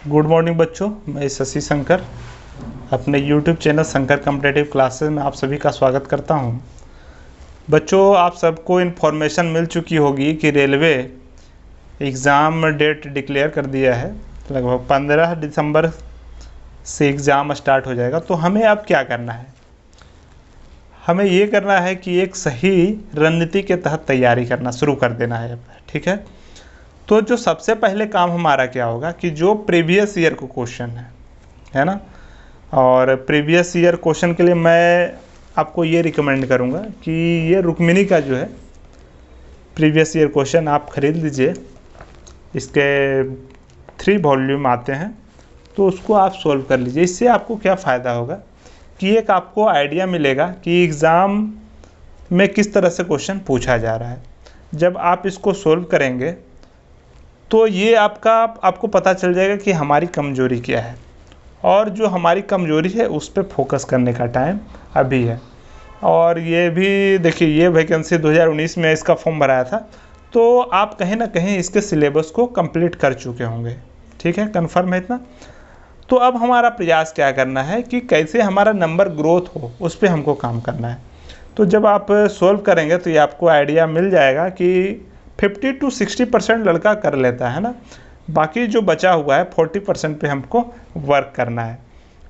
Good morning बच्चों, मैं शशि शंकर अपने YouTube channel Shankar competitive classes में आप सभी का स्वागत करता हूं। बच्चों, आप सबको इन्फॉर्मेशन मिल चुकी होगी कि रेलवे एग्ज़ाम डेट डिक्लेयर कर दिया है। लगभग 15 दिसंबर से एग्ज़ाम स्टार्ट हो जाएगा। तो हमें अब क्या करना है? हमें ये करना है कि एक सही रणनीति के तहत तैयारी करना शुरू कर देना है। ठीक है, तो जो सबसे पहले काम हमारा क्या होगा कि जो प्रीवियस ईयर को क्वेश्चन है ना, और प्रीवियस ईयर क्वेश्चन के लिए मैं आपको ये रिकमेंड करूँगा कि ये रुक्मिणी का जो है प्रीवियस ईयर क्वेश्चन आप ख़रीद लीजिए। इसके 3 वॉल्यूम आते हैं, तो उसको आप सॉल्व कर लीजिए। इससे आपको क्या फ़ायदा होगा कि एक आपको आइडिया मिलेगा कि एग्ज़ाम में किस तरह से क्वेश्चन पूछा जा रहा है। जब आप इसको सॉल्व करेंगे तो ये आपको पता चल जाएगा कि हमारी कमजोरी क्या है, और जो हमारी कमजोरी है उस पर फोकस करने का टाइम अभी है। और ये भी देखिए, ये वैकेंसी 2019 में इसका फॉर्म भराया था, तो आप कहीं ना कहीं इसके सिलेबस को कंप्लीट कर चुके होंगे। ठीक है, कंफर्म है इतना। तो अब हमारा प्रयास क्या करना है कि कैसे हमारा नंबर ग्रोथ हो, उस पर हमको काम करना है। तो जब आप सॉल्व करेंगे तो ये आपको आइडिया मिल जाएगा कि 50 to 60% लड़का कर लेता है ना, बाकी जो बचा हुआ है 40% पे हमको वर्क करना है।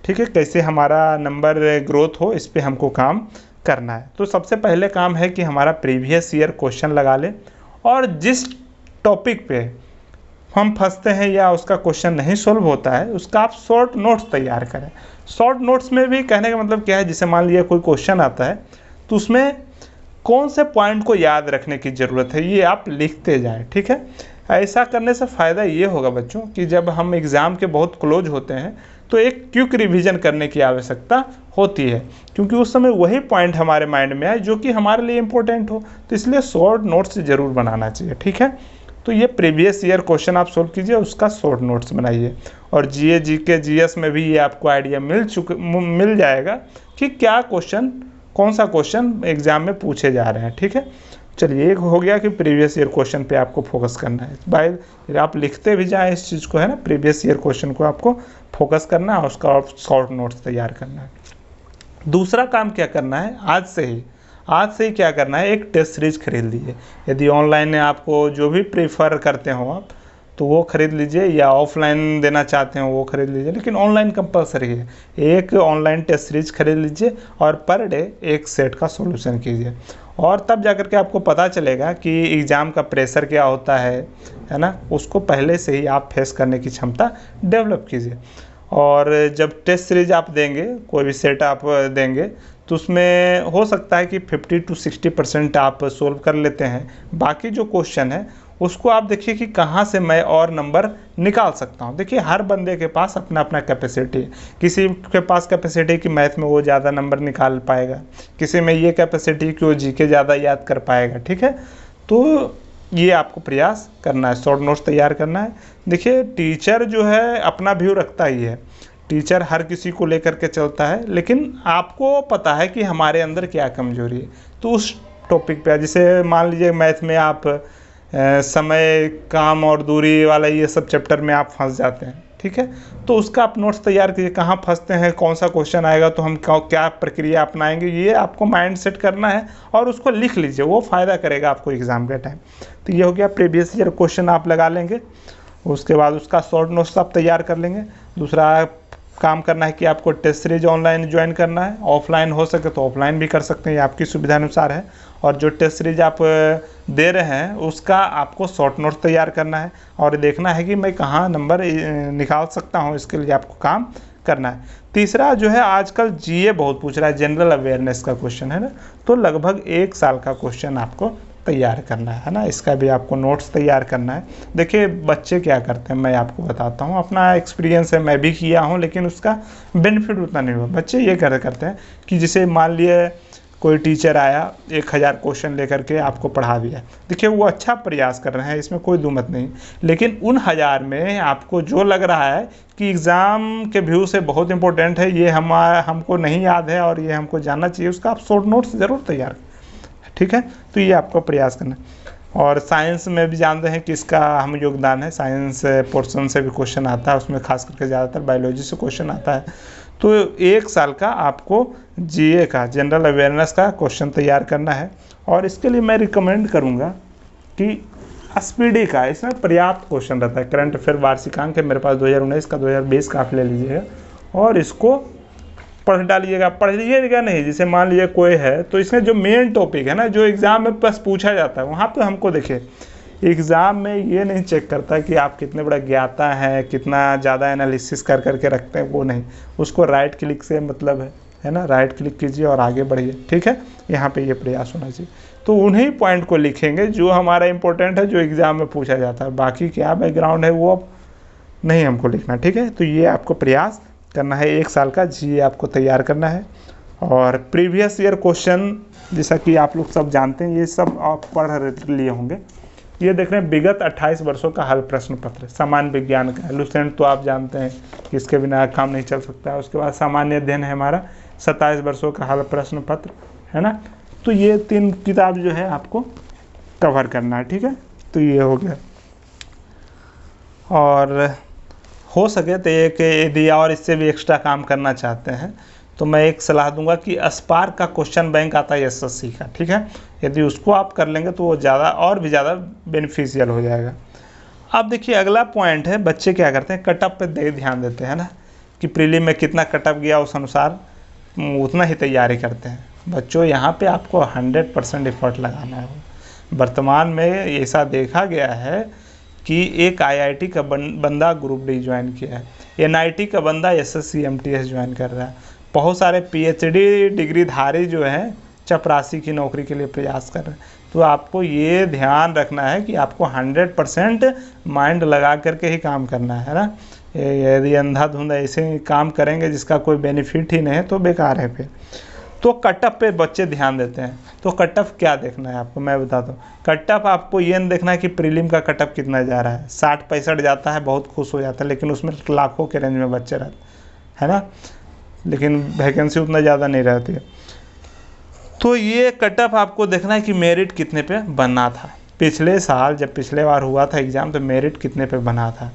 ठीक है, कैसे हमारा नंबर ग्रोथ हो, इस पे हमको काम करना है। तो सबसे पहले काम है कि हमारा प्रीवियस ईयर क्वेश्चन लगा लें, और जिस टॉपिक पे हम फंसते हैं या उसका क्वेश्चन नहीं सॉल्व होता है, उसका आप शॉर्ट नोट्स तैयार करें। शॉर्ट नोट्स में भी कहने का मतलब क्या है, जैसे मान लिया कोई क्वेश्चन आता है तो उसमें कौन से पॉइंट को याद रखने की ज़रूरत है, ये आप लिखते जाएं। ठीक है, ऐसा करने से फ़ायदा ये होगा बच्चों कि जब हम एग्ज़ाम के बहुत क्लोज होते हैं तो एक क्विक रिवीजन करने की आवश्यकता होती है, क्योंकि उस समय वही पॉइंट हमारे माइंड में आए जो कि हमारे लिए इम्पोर्टेंट हो। तो इसलिए शॉर्ट नोट्स ज़रूर बनाना चाहिए। ठीक है, तो ये प्रीवियस ईयर क्वेश्चन आप सोल्व कीजिए, उसका शॉर्ट नोट्स बनाइए। और GA GK GS में भी ये आपको आइडिया मिल जाएगा कि क्या क्वेश्चन, कौन सा क्वेश्चन एग्जाम में पूछे जा रहे हैं। ठीक है, चलिए, एक हो गया कि प्रीवियस ईयर क्वेश्चन पे आपको फोकस करना है। बाय आप लिखते भी जाएं इस चीज़ को, है ना, प्रीवियस ईयर क्वेश्चन को आपको फोकस करना है, उसका शॉर्ट नोट्स तैयार करना है। दूसरा काम क्या करना है, आज से ही क्या करना है, एक टेस्ट सीरीज खरीद लीजिए। यदि ऑनलाइन आपको जो भी प्रीफर करते हो आप, तो वो खरीद लीजिए, या ऑफलाइन देना चाहते हो वो खरीद लीजिए, लेकिन ऑनलाइन कंपलसरी है। एक ऑनलाइन टेस्ट सीरीज खरीद लीजिए और पर डे एक सेट का सॉल्यूशन कीजिए, और तब जाकर के आपको पता चलेगा कि एग्ज़ाम का प्रेशर क्या होता है ना, उसको पहले से ही आप फेस करने की क्षमता डेवलप कीजिए। और जब टेस्ट सीरीज आप देंगे, कोई भी सेट आप देंगे, तो उसमें हो सकता है कि 50 to 60% आप सोल्व कर लेते हैं। बाकी जो क्वेश्चन है उसको आप देखिए कि कहाँ से मैं और नंबर निकाल सकता हूँ। देखिए, हर बंदे के पास अपना अपना कैपेसिटी है। किसी के पास कैपेसिटी कि मैथ में वो ज़्यादा नंबर निकाल पाएगा, किसी में ये कैपेसिटी कि वो GK ज़्यादा याद कर पाएगा। ठीक है, तो ये आपको प्रयास करना है, शॉर्ट नोट्स तैयार करना है। देखिए, टीचर जो है अपना व्यू रखता ही है, टीचर हर किसी को लेकर के चलता है, लेकिन आपको पता है कि हमारे अंदर क्या कमजोरी है। तो उस टॉपिक पे, जैसे मान लीजिए मैथ में आप समय, काम और दूरी वाला ये सब चैप्टर में आप फंस जाते हैं। ठीक है, तो उसका आप नोट्स तैयार कीजिए, कहाँ फंसते हैं, कौन सा क्वेश्चन आएगा तो हम क्या प्रक्रिया अपनाएंगे, ये आपको माइंड सेट करना है, और उसको लिख लीजिए, वो फ़ायदा करेगा आपको एग्ज़ाम के टाइम। तो ये हो गया, प्रीवियस ईयर क्वेश्चन आप लगा लेंगे, उसके बाद उसका शॉर्ट नोट्स आप तैयार कर लेंगे। दूसरा काम करना है कि आपको टेस्ट सीरीज ऑनलाइन ज्वाइन करना है, ऑफलाइन हो सके तो ऑफलाइन भी कर सकते हैं, ये आपकी सुविधा अनुसार है। और जो टेस्ट सीरीज आप दे रहे हैं उसका आपको शॉर्ट नोट तैयार करना है, और देखना है कि मैं कहाँ नंबर निकाल सकता हूँ, इसके लिए आपको काम करना है। तीसरा जो है, आजकल GA बहुत पूछ रहा है, जनरल अवेयरनेस का क्वेश्चन है ना, तो लगभग 1 साल का क्वेश्चन आपको तैयार करना है ना, इसका भी आपको नोट्स तैयार करना है। देखिए, बच्चे क्या करते हैं मैं आपको बताता हूँ, अपना एक्सपीरियंस है, मैं भी किया हूँ, लेकिन उसका बेनिफिट उतना नहीं हुआ। बच्चे ये करते हैं कि जैसे मान लिए कोई टीचर आया, 1000 क्वेश्चन लेकर के आपको पढ़ा दिया। देखिए, वो अच्छा प्रयास कर रहे हैं, इसमें कोई दुमत नहीं, लेकिन उन 1000 में आपको जो लग रहा है कि एग्ज़ाम के व्यू से बहुत इंपॉर्टेंट है, ये हमको नहीं याद है और ये हमको जानना चाहिए, उसका आप शॉर्ट नोट्स ज़रूर तैयार। ठीक है, तो ये आपको प्रयास करना है। और साइंस में भी जानते हैं किसका हम योगदान है, साइंस पोर्शन से भी क्वेश्चन आता है, उसमें खास करके ज़्यादातर बायोलॉजी से क्वेश्चन आता है। तो 1 साल का आपको जीए का, जनरल अवेयरनेस का क्वेश्चन तैयार करना है। और इसके लिए मैं रिकमेंड करूँगा कि एसपीडी का, इसमें पर्याप्त क्वेश्चन रहता है। करंट अफेयर वार्षिकांक है मेरे पास 2019 का, 2020 का आप ले लीजिएगा और इसको पढ़ डालिएगा। पढ़ लीजिएगा नहीं, जैसे मान लीजिए कोई है तो इसमें जो मेन टॉपिक है ना, जो एग्ज़ाम में बस पूछा जाता है, वहाँ पे हमको देखिए एग्ज़ाम में ये नहीं चेक करता कि आप कितने बड़ा ज्ञाता हैं, कितना ज़्यादा एनालिसिस कर करके रखते हैं, वो नहीं। उसको राइट क्लिक से मतलब है ना, राइट क्लिक कीजिए और आगे बढ़िए, ठीक है। यहाँ पे ये प्रयास होना चाहिए। तो उन्हीं पॉइंट को लिखेंगे जो हमारा इंपॉर्टेंट है, जो एग्ज़ाम में पूछा जाता है। बाकी क्या बैकग्राउंड है वो अब नहीं हमको लिखना, ठीक है। तो ये आपको प्रयास करना है, 1 साल का जीए आपको तैयार करना है। और प्रीवियस ईयर क्वेश्चन जैसा कि आप लोग सब जानते हैं, ये सब आप पढ़ लिए होंगे। ये देख रहे हैं विगत 28 वर्षों का हल प्रश्न पत्र, सामान्य विज्ञान का। लुसेंट तो आप जानते हैं कि इसके बिना काम नहीं चल सकता है। उसके बाद सामान्य अध्ययन है हमारा 27 वर्षों का हल प्रश्न पत्र, है ना। तो ये 3 किताब जो है आपको कवर करना है, ठीक है। तो ये हो गया। और हो सके तो एक यदि और इससे भी एक्स्ट्रा काम करना चाहते हैं तो मैं एक सलाह दूंगा कि स्पार्क का क्वेश्चन बैंक आता है एसएससी का, ठीक है। यदि उसको आप कर लेंगे तो वो ज़्यादा और भी ज़्यादा बेनिफिशियल हो जाएगा। अब देखिए अगला पॉइंट है, बच्चे क्या करते हैं, कटअप पे ध्यान देते हैं ना, कि प्रीलिम में कितना कटअप गया उस अनुसार उतना ही तैयारी करते हैं। बच्चों यहाँ पे आपको 100% एफर्ट लगाना है। वर्तमान में ऐसा देखा गया है कि एक आईआईटी का बंदा ग्रुप डी ज्वाइन किया है, एनआईटी का बंदा एसएससी एमटीएस ज्वाइन कर रहा है, बहुत सारे पीएचडी डिग्रीधारी जो हैं चपरासी की नौकरी के लिए प्रयास कर रहे हैं। तो आपको ये ध्यान रखना है कि आपको 100% माइंड लगा करके ही काम करना है ना। यदि अंधाधुंध ऐसे काम करेंगे जिसका कोई बेनिफिट ही नहीं है तो बेकार है फिर। तो कटअप पे बच्चे ध्यान देते हैं। तो कटअप क्या देखना है आपको, मैं बताता हूँ। कटअप आपको ये नहीं देखना है कि प्रीलिम का कटअप कितना जा रहा है। 60-65 जाता है, बहुत खुश हो जाता है, लेकिन उसमें लाखों के रेंज में बच्चे रहते है ना, लेकिन वैकेंसी उतना ज़्यादा नहीं रहती है। तो ये कटअप आपको देखना है कि मेरिट कितने पे बना था। पिछले साल जब पिछले बार हुआ था एग्ज़ाम तो मेरिट कितने पे बना था,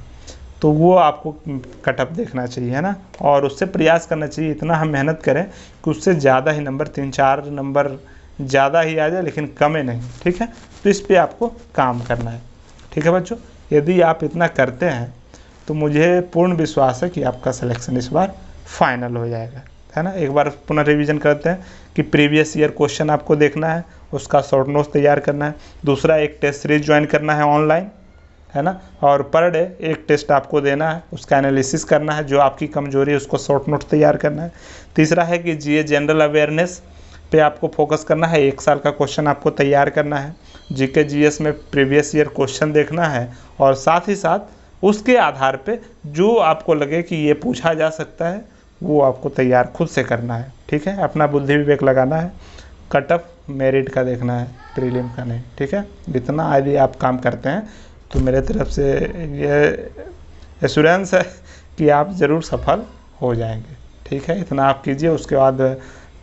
तो वो आपको कटअप देखना चाहिए, है ना। और उससे प्रयास करना चाहिए, इतना हम मेहनत करें कि उससे ज़्यादा ही नंबर, 3-4 नंबर ज़्यादा ही आ जाए, लेकिन कम नहीं, ठीक है। तो इस पर आपको काम करना है, ठीक है बच्चों। यदि आप इतना करते हैं तो मुझे पूर्ण विश्वास है कि आपका सिलेक्शन इस बार फाइनल हो जाएगा, है ना। एक बार पुनः रिवीजन करते हैं कि प्रीवियस ईयर क्वेश्चन आपको देखना है, उसका शॉर्ट नोट्स तैयार करना है। दूसरा, एक टेस्ट सीरीज ज्वाइन करना है ऑनलाइन, है ना। और पर डे एक टेस्ट आपको देना है, उसका एनालिसिस करना है, जो आपकी कमजोरी है उसको शॉर्ट नोट्स तैयार करना है। तीसरा है कि जीए जनरल अवेयरनेस पे आपको फोकस करना है, 1 साल का क्वेश्चन आपको तैयार करना है। जीके जीएस में प्रीवियस ईयर क्वेश्चन देखना है और साथ ही साथ उसके आधार पे जो आपको लगे कि ये पूछा जा सकता है वो आपको तैयार खुद से करना है, ठीक है। अपना बुद्धि विवेक लगाना है। कटअप मेरिट का देखना है, प्रीलिम का नहीं, ठीक है। इतना यदि आप काम करते हैं तो मेरे तरफ से ये एश्योरेंस है कि आप ज़रूर सफल हो जाएंगे, ठीक है। इतना आप कीजिए, उसके बाद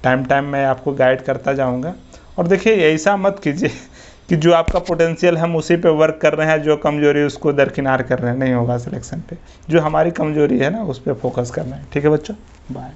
टाइम मैं आपको गाइड करता जाऊंगा। और देखिए ऐसा मत कीजिए कि जो आपका पोटेंशियल हम उसी पे वर्क कर रहे हैं, जो कमजोरी उसको दरकिनार कर रहे हैं, नहीं होगा सिलेक्शन पे। जो हमारी कमजोरी है ना उस पर फोकस करना है, ठीक है बच्चों। बाय।